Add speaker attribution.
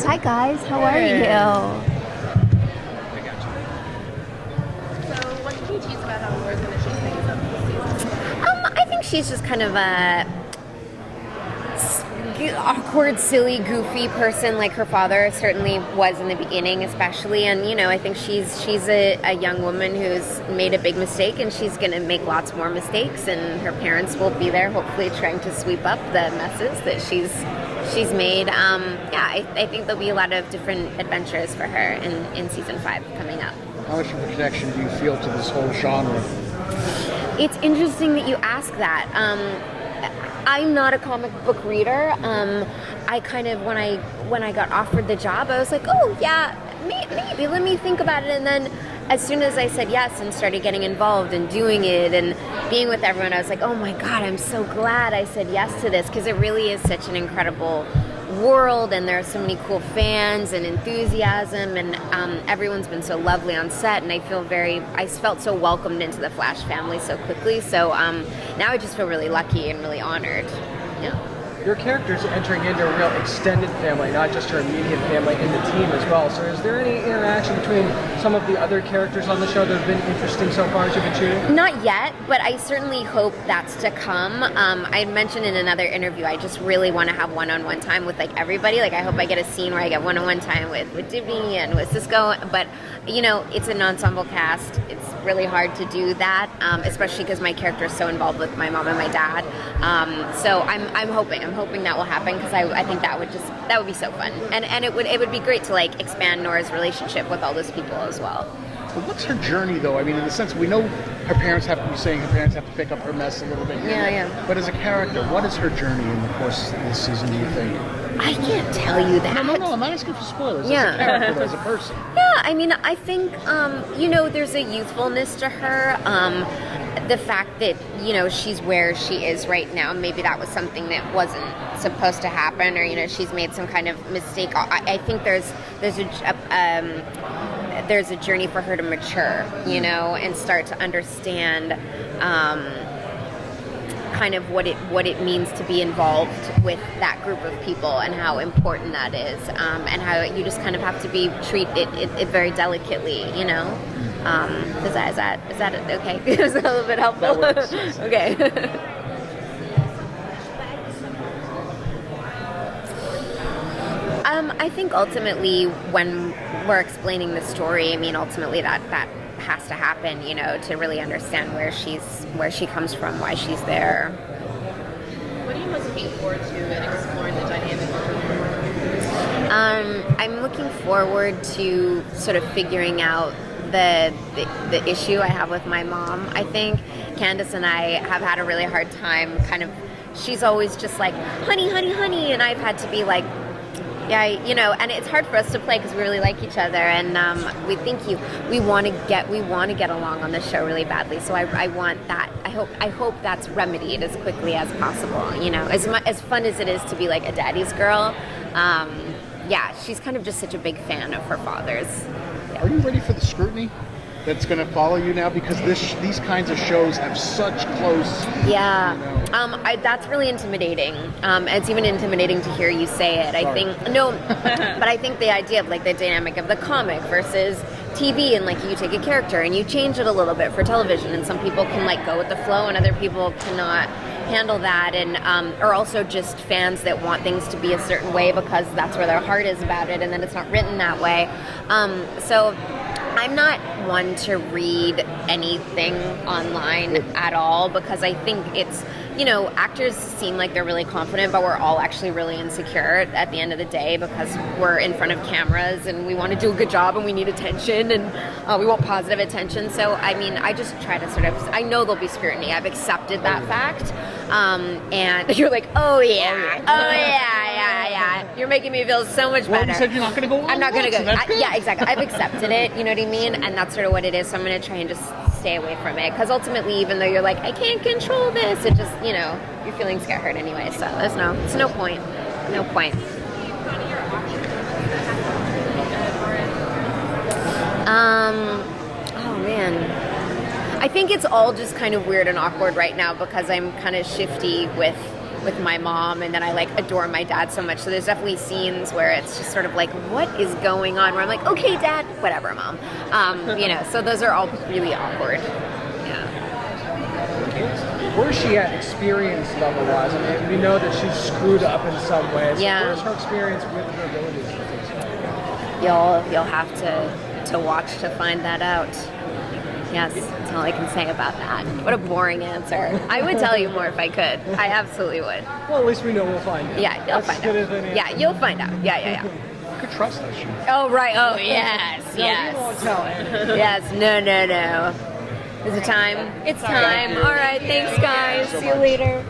Speaker 1: Friends. Hi guys, how are you?
Speaker 2: I got you. So, what can you tease about how Laura's going to shape things up this season?
Speaker 1: I think she's just kind of a awkward, silly, goofy person like her father certainly was in the beginning, especially. And I think she's a young woman who's made a big mistake, and she's going to make lots more mistakes. And her parents will be there, hopefully, trying to sweep up the messes that she's made. I think there'll be a lot of different adventures for her in season 5 coming up.
Speaker 3: How much of a connection do you feel to this whole genre?
Speaker 1: It's interesting that you ask that. I'm not a comic book reader. I kind of, when I got offered the job, I was like, oh yeah, maybe, let me think about it. And then as soon as I said yes and started getting involved and doing it and being with everyone, I was like, oh my God, I'm so glad I said yes to this, because it really is such an incredible world, and there are so many cool fans and enthusiasm, and everyone's been so lovely on set, and I felt so welcomed into the Flash family so quickly. So now I just feel really lucky and really honored. Yeah.
Speaker 4: Your character's entering into a real extended family, not just her immediate family, and the team as well. So is there any interaction between some of the other characters on the show that have been interesting so far as you've been shooting?
Speaker 1: Not yet, but I certainly hope that's to come. I mentioned in another interview, I just really want to have one-on-one time with everybody. I hope I get a scene where I get one-on-one time with Dibney and with Cisco. But it's an ensemble cast. It's really hard to do that, especially because my character is so involved with my mom and my dad. So I'm hoping that will happen, because I think that would be so fun, and it would be great to expand Nora's relationship with all those people as well.
Speaker 3: But what's her journey, though? I mean, in the sense, we know her parents have to pick up her mess a little bit.
Speaker 1: Yeah.
Speaker 3: But as a character, what is her journey in the course of this season, do you think?
Speaker 1: I can't tell you that.
Speaker 3: No, I'm not asking for spoilers.
Speaker 1: Yeah.
Speaker 3: As a character, though, as a person.
Speaker 1: Yeah, I mean, I think, there's a youthfulness to her. The fact that, she's where she is right now, maybe that was something that wasn't supposed to happen, or, she's made some kind of mistake. I think there's a journey for her to mature, and start to understand kind of what it means to be involved with that group of people, and how important that is, and how you just kind of have to treat it very delicately, Is that okay? Is that a little bit helpful?
Speaker 3: That works.
Speaker 1: Okay. I think ultimately, when we're explaining the story, ultimately that has to happen, to really understand where she comes from, why she's there.
Speaker 2: What are you most looking forward to in exploring the dynamic between her?
Speaker 1: I'm looking forward to sort of figuring out the issue I have with my mom. I think Candace and I have had a really hard time she's always just like, honey, honey, honey, and I've had to be like, yeah, and it's hard for us to play because we really like each other, and we want to get along on the show really badly. So I want that. I hope that's remedied as quickly as possible. As fun as it is to be like a daddy's girl. She's kind of just such a big fan of her father's. Yeah.
Speaker 3: Are you ready for the scrutiny that's going to follow you now? Because these kinds of shows have such close...
Speaker 1: Yeah. That's really intimidating. It's even intimidating to hear you say it. I think... No, but I think the idea of the dynamic of the comic versus TV, and you take a character and you change it a little bit for television, and some people can go with the flow and other people cannot handle that, and or also just fans that want things to be a certain way because that's where their heart is about it, and then it's not written that way. So I'm not one to read anything online at all, because I think it's, actors seem like they're really confident, but we're all actually really insecure at the end of the day, because we're in front of cameras and we want to do a good job and we need attention, and we want positive attention. So, I just try to I know there'll be scrutiny. I've accepted that fact. And you're like, oh yeah. You're making me feel so much better.
Speaker 3: Well, you said you're not going to go on.
Speaker 1: I'm not going to go.
Speaker 3: So
Speaker 1: Yeah, exactly. I've accepted it, you know what I mean? And that's sort of what it is. So I'm going to try and just stay away from it. Because ultimately, even though you're like, I can't control this, it just, your feelings get hurt anyway. So it's no point. No point. Oh man. I think it's all just kind of weird and awkward right now because I'm kind of shifty with with my mom, and then I like adore my dad so much. So there's definitely scenes where it's just sort of like, what is going on? Where I'm like, okay, Dad, whatever, Mom. So those are all really awkward. Yeah.
Speaker 4: Where's she at experience level wise? I mean, we know that she's screwed up in some ways.
Speaker 1: Yeah.
Speaker 4: Where's her experience with her abilities and things?
Speaker 1: You'll have to watch to find that out. Yes, that's all I can say about that. What a boring answer. I would tell you more if I could. I absolutely would.
Speaker 4: Well, at least we know we'll find out.
Speaker 1: Yeah, you'll
Speaker 4: That's
Speaker 1: find
Speaker 4: good
Speaker 1: out.
Speaker 4: as any
Speaker 1: Yeah,
Speaker 4: answer.
Speaker 1: you'll find out. Yeah.
Speaker 3: You could trust that show.
Speaker 1: Oh, right. Oh, yes,
Speaker 4: No,
Speaker 1: yes.
Speaker 4: you won't tell Annie.
Speaker 1: Yes, no. Is it time? It's time. All right, thanks, guys. See you later.